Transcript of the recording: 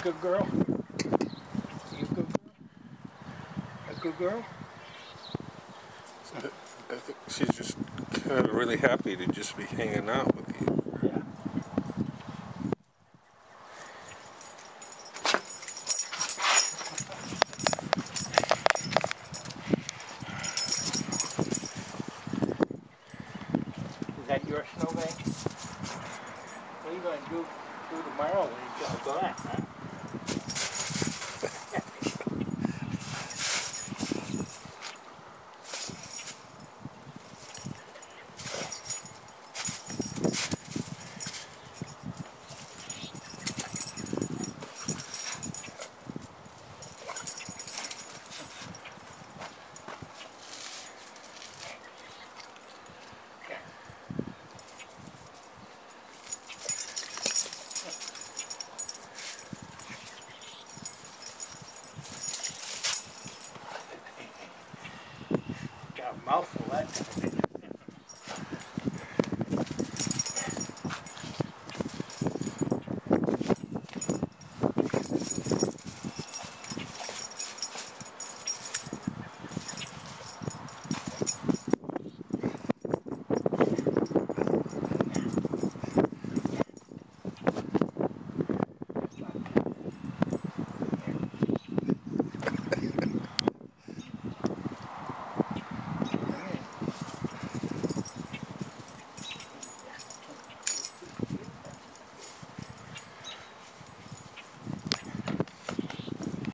good girl? You a good girl? A good girl? I think she's just kind of really happy to just be hanging out with you. Yeah. Is that your snowbank? What are you going to do tomorrow when you get the glass, huh? Got a mouthful that time.